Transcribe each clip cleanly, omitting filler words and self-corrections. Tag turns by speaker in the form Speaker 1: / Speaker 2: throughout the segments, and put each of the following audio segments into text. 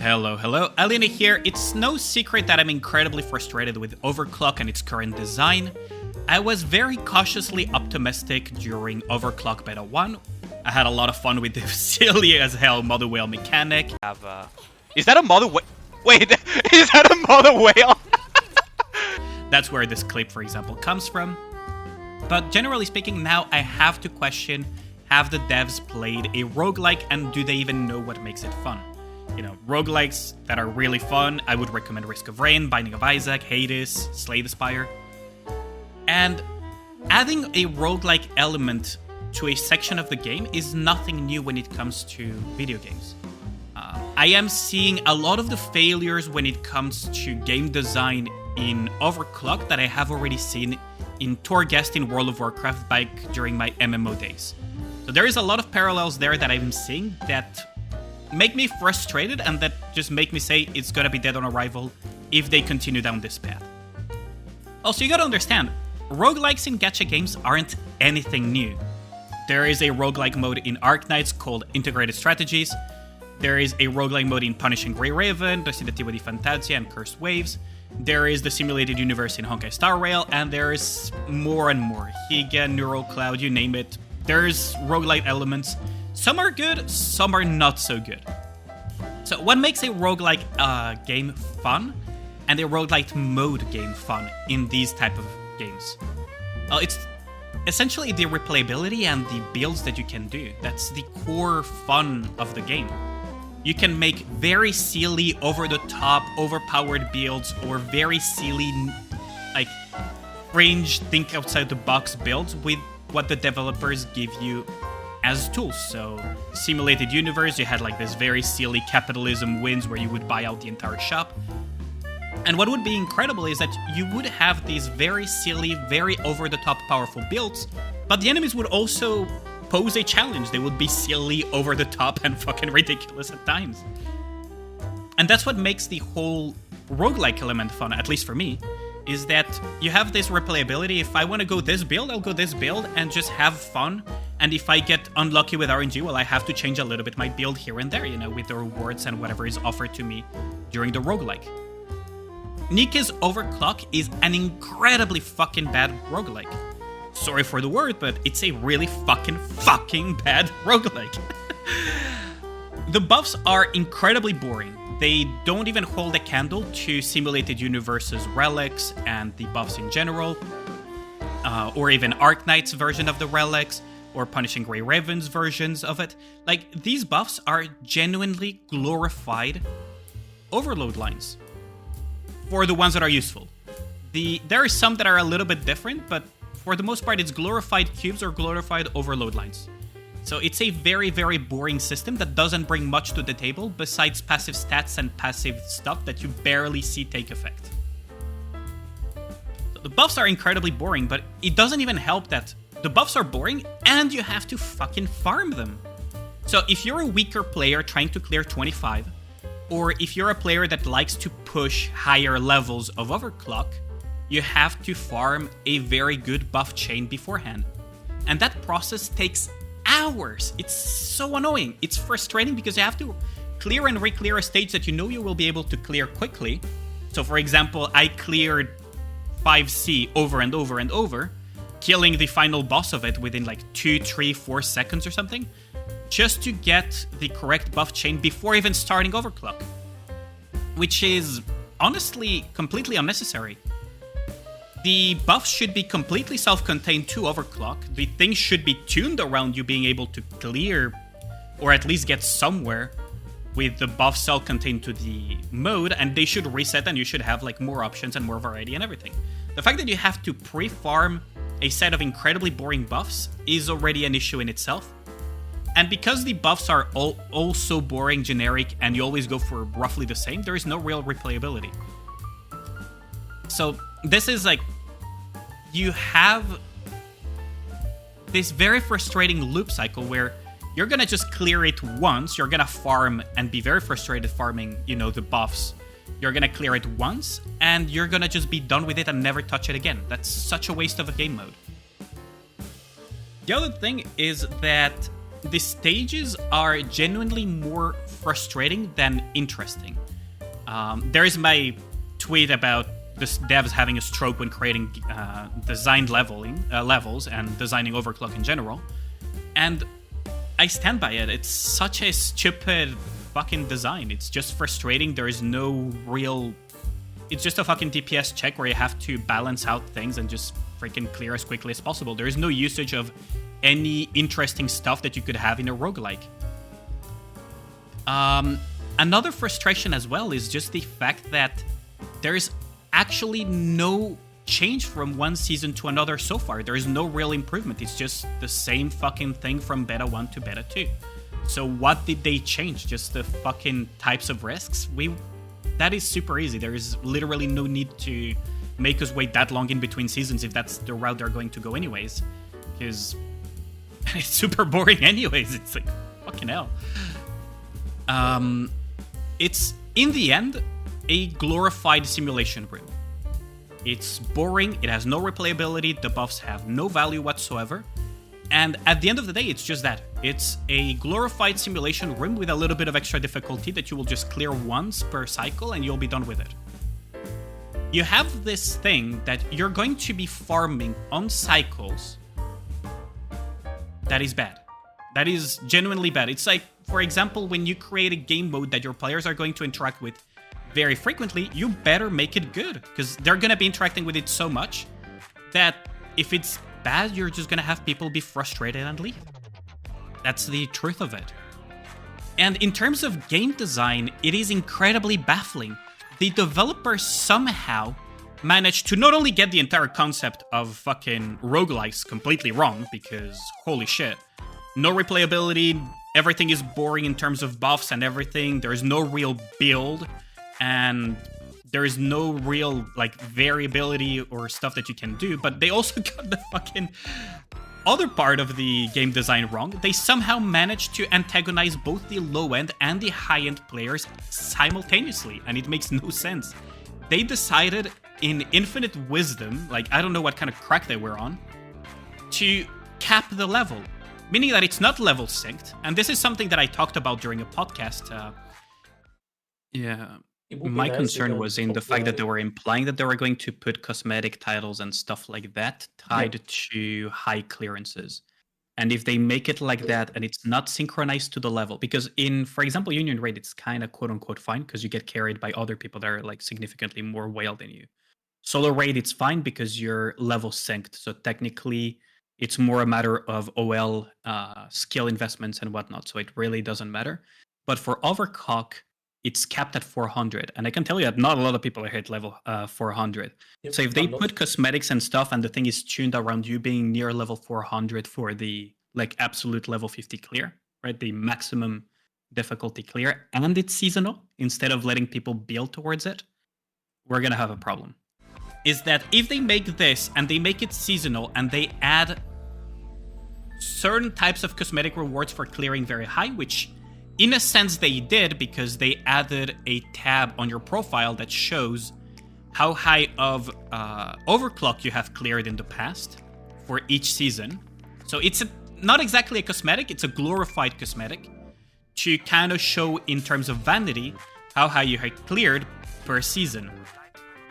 Speaker 1: Hello, Allyane here. It's no secret that I'm incredibly frustrated with Overclock and its current design. I was very cautiously optimistic during Overclock Beta 1. I had a lot of fun with the silly as hell mother whale mechanic.
Speaker 2: Is that a mother whale? Wait, is that a mother whale?
Speaker 1: That's where this clip, for example, comes from. But generally speaking, now I have to question, have the devs played a roguelike and do they even know what makes it fun? You know, roguelikes that are really fun, I would recommend Risk of Rain, Binding of Isaac, Hades, Slay the Spire. And adding a roguelike element to a section of the game is nothing new when it comes to video games. I am seeing a lot of the failures when it comes to game design in Overclock that I have already seen in Torghast in World of Warcraft back during my MMO days. So there is a lot of parallels there that I'm seeing that make me frustrated and that just make me say it's gonna be dead on arrival if they continue down this path. Also, you gotta understand, roguelikes in gacha games aren't anything new. There is a roguelike mode in Arknights called Integrated Strategies. There is a roguelike mode in Punishing Grey Raven, Recitativo di Fantasia, and Cursed Waves. There is the simulated universe in Honkai Star Rail, and there's more and more. Higa, Neural Cloud, you name it. There's roguelike elements. Some are good, some are not so good. So what makes a roguelike game fun and a roguelike mode game fun in these type of games? Well, it's essentially the replayability and the builds that you can do. That's the core fun of the game. You can make very silly, over-the-top, overpowered builds or very silly, like, fringe, think-outside-the-box builds with what the developers give you as tools. So, Simulated Universe, you had like this very silly capitalism wins where you would buy out the entire shop. And what would be incredible is that you would have these very silly, very over-the-top powerful builds, but the enemies would also pose a challenge. They would be silly, over-the-top, and fucking ridiculous at times. And that's what makes the whole roguelike element fun, at least for me, is that you have this replayability. If I want to go this build, I'll go this build and just have fun. And if I get unlucky with RNG, well, I have to change a little bit my build here and there, you know, with the rewards and whatever is offered to me during the roguelike. Nikke's Overclock is an incredibly fucking bad roguelike. Sorry for the word, but it's a really fucking bad roguelike. The buffs are incredibly boring. They don't even hold a candle to Simulated Universe's relics and the buffs in general, or even Arknight's version of the relics, or Punishing Grey Raven's versions of it. Like, these buffs are genuinely glorified overload lines for the ones that are useful. There are some that are a little bit different, but for the most part, it's glorified cubes or glorified overload lines. So it's a very, very boring system that doesn't bring much to the table besides passive stats and passive stuff that you barely see take effect. So the buffs are incredibly boring, but it doesn't even help that the buffs are boring and you have to fucking farm them. So if you're a weaker player trying to clear 25, or if you're a player that likes to push higher levels of Overclock, you have to farm a very good buff chain beforehand. And that process takes hours. It's so annoying. It's frustrating because you have to clear and re-clear a stage that you know you will be able to clear quickly. So for example, I cleared 5C over and over and over, killing the final boss of it within like 2, 3, 4 seconds or something, just to get the correct buff chain before even starting Overclock. Which is honestly completely unnecessary. The buffs should be completely self-contained to Overclock. The things should be tuned around you being able to clear, or at least get somewhere, with the buff self-contained to the mode, and they should reset and you should have like more options and more variety and everything. The fact that you have to pre-farm a set of incredibly boring buffs is already an issue in itself. And because the buffs are all so boring, generic, and you always go for roughly the same, there is no real replayability. So this is like, you have this very frustrating loop cycle where you're gonna just clear it once, you're gonna farm and be very frustrated farming, you know, the buffs. You're gonna clear it once, and you're gonna just be done with it and never touch it again. That's such a waste of a game mode. The other thing is that the stages are genuinely more frustrating than interesting. There is my tweet about this devs having a stroke when creating designed levels and designing Overclock in general. And I stand by it. It's such a stupid fucking design. It's just frustrating. There is no real... It's just a fucking DPS check where you have to balance out things and just freaking clear as quickly as possible. There is no usage of any interesting stuff that you could have in a roguelike. Another frustration as well is just the fact that there's actually no change from one season to another so far. There is no real improvement. It's just the same fucking thing from beta 1 to beta 2. So what did they change? Just the fucking types of risks? That is super easy. There is literally no need to make us wait that long in between seasons if that's the route they're going to go anyways. Because it's super boring anyways. It's like, fucking hell. It's, in the end, a glorified simulation room. It's boring, it has no replayability, the buffs have no value whatsoever, and at the end of the day, it's just that. It's a glorified simulation room with a little bit of extra difficulty that you will just clear once per cycle and you'll be done with it. You have this thing that you're going to be farming on cycles that is bad. That is genuinely bad. It's like, for example, when you create a game mode that your players are going to interact with very frequently, you better make it good, because they're going to be interacting with it so much that if it's bad, you're just going to have people be frustrated and leave. That's the truth of it. And in terms of game design, it is incredibly baffling. The developers somehow managed to not only get the entire concept of fucking roguelikes completely wrong, because holy shit, no replayability, everything is boring in terms of buffs and everything, there's no real build, and there is no real, like, variability or stuff that you can do, but they also got the fucking other part of the game design wrong. They somehow managed to antagonize both the low-end and the high-end players simultaneously, and it makes no sense. They decided, in infinite wisdom, like, I don't know what kind of crack they were on, to cap the level, meaning that it's not level synced, and this is something that I talked about during a podcast. My concern was in the fact that they were implying that they were going to put cosmetic titles and stuff like that tied to high clearances. And if they make it like that and it's not synchronized to the level, because in, for example, Union Raid, it's kind of quote unquote fine because you get carried by other people that are like significantly more whale than you. Solo Raid, it's fine because you're level synced. So technically, it's more a matter of OL skill investments and whatnot. So it really doesn't matter. But for Overclock, it's capped at 400, and I can tell you that not a lot of people are hit level 400. Yep, so if they put cosmetics and stuff, and the thing is tuned around you being near level 400 for the like absolute level 50 clear, right? The maximum difficulty clear, and it's seasonal instead of letting people build towards it, we're gonna have a problem. Is that if they make this and they make it seasonal and they add certain types of cosmetic rewards for clearing very high, which in a sense they did, because they added a tab on your profile that shows how high of overclock you have cleared in the past for each season. So it's not exactly a cosmetic, it's a glorified cosmetic to kind of show in terms of vanity how high you had cleared per season.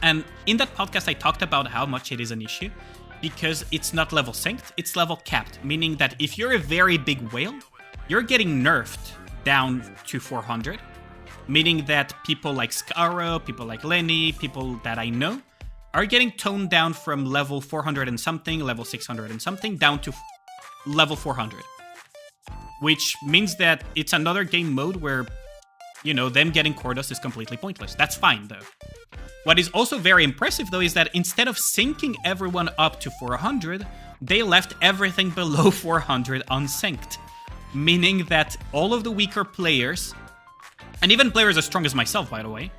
Speaker 1: And in that podcast I talked about how much it is an issue because it's not level synced, it's level capped, meaning that if you're a very big whale, you're getting nerfed down to 400, meaning that people like Scaro, people like Lenny, people that I know, are getting toned down from level 400 and something, level 600 and something, down to level 400. Which means that it's another game mode where, you know, them getting Cordos is completely pointless. That's fine, though. What is also very impressive, though, is that instead of syncing everyone up to 400, they left everything below 400 unsynced. Meaning that all of the weaker players, and even players as strong as myself, by the way,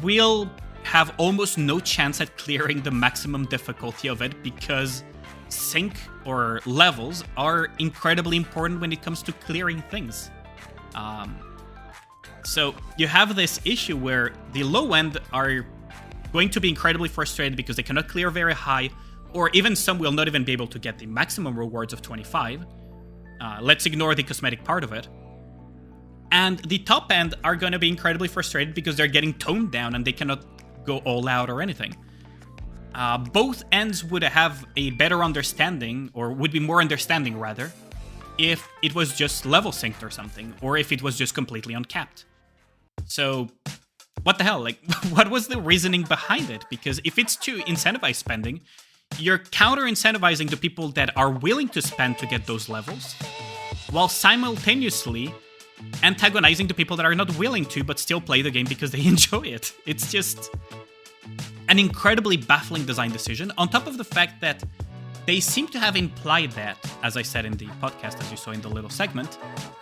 Speaker 1: will have almost no chance at clearing the maximum difficulty of it because sync or levels are incredibly important when it comes to clearing things. So you have this issue where the low end are going to be incredibly frustrated because they cannot clear very high, or even some will not even be able to get the maximum rewards of 25. Let's ignore the cosmetic part of it. And the top end are going to be incredibly frustrated because they're getting toned down and they cannot go all out or anything. Both ends would have a better understanding, or would be more understanding rather, if it was just level synced or something, or if it was just completely uncapped. So, what the hell? Like, what was the reasoning behind it? Because if it's to incentivize spending, you're counter-incentivizing the people that are willing to spend to get those levels, while simultaneously antagonizing the people that are not willing to but still play the game because they enjoy it. It's just an incredibly baffling design decision, on top of the fact that they seem to have implied that, as I said in the podcast, as you saw in the little segment,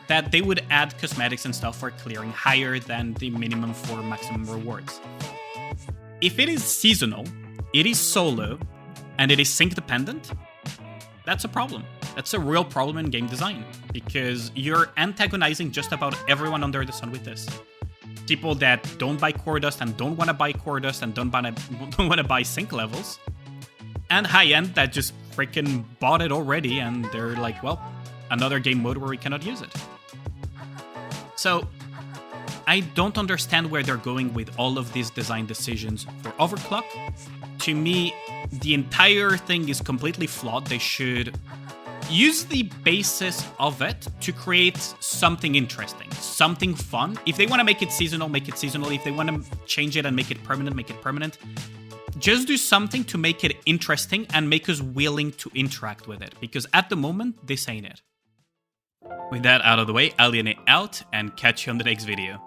Speaker 1: that they would add cosmetics and stuff for clearing higher than the minimum for maximum rewards. If it is seasonal, it is solo, and it is sync dependent, that's a problem. That's a real problem in game design, because you're antagonizing just about everyone under the sun with this. People that don't buy core dust and don't want to buy core dust and don't want to buy sync levels, and high end that just freaking bought it already and they're like, well, another game mode where we cannot use it. So I don't understand where they're going with all of these design decisions for Overclock. To me, the entire thing is completely flawed. They should use the basis of it to create something interesting, something fun. If they want to make it seasonal, make it seasonal. If they want to change it and make it permanent, make it permanent. Just do something to make it interesting and make us willing to interact with it, because at the moment, this ain't it. With that out of the way, Allyane out, and catch you on the next video.